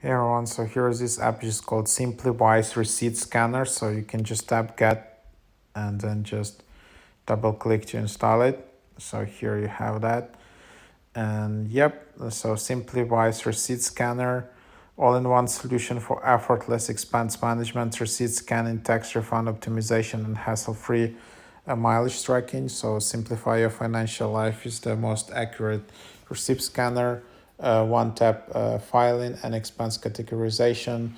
Hey everyone, so here is this app just called SimplyWise Receipt Scanner. So you can just tap get and then just double click to install it. So here you have that. And yep, so SimplyWise Receipt Scanner, all-in-one solution for effortless expense management, receipt scanning, tax refund optimization, and hassle-free mileage tracking. So simplify your financial life is the most accurate receipt scanner. One-tap filing and expense categorization,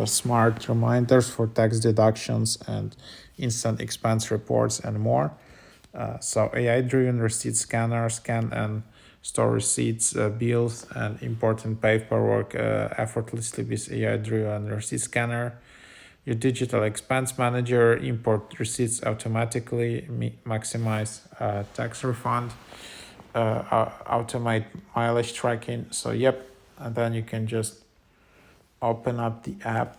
smart reminders for tax deductions and instant expense reports and more. So AI-driven receipt scanner, scan and store receipts, bills, and important paperwork effortlessly with AI-driven receipt scanner. Your digital expense manager, import receipts automatically, maximize tax refund, automate mileage tracking. So yep, and then you can just open up the app.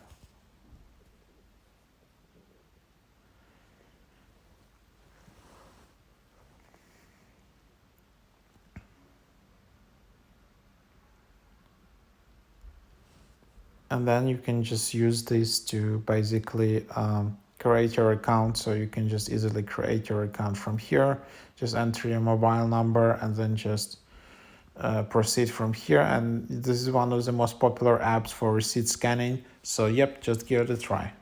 And then you can just use this to basically create your account. So you can just easily create your account from here. Just enter your mobile number and then just proceed from here. And this is one of the most popular apps for receipt scanning. So yep, just give it a try.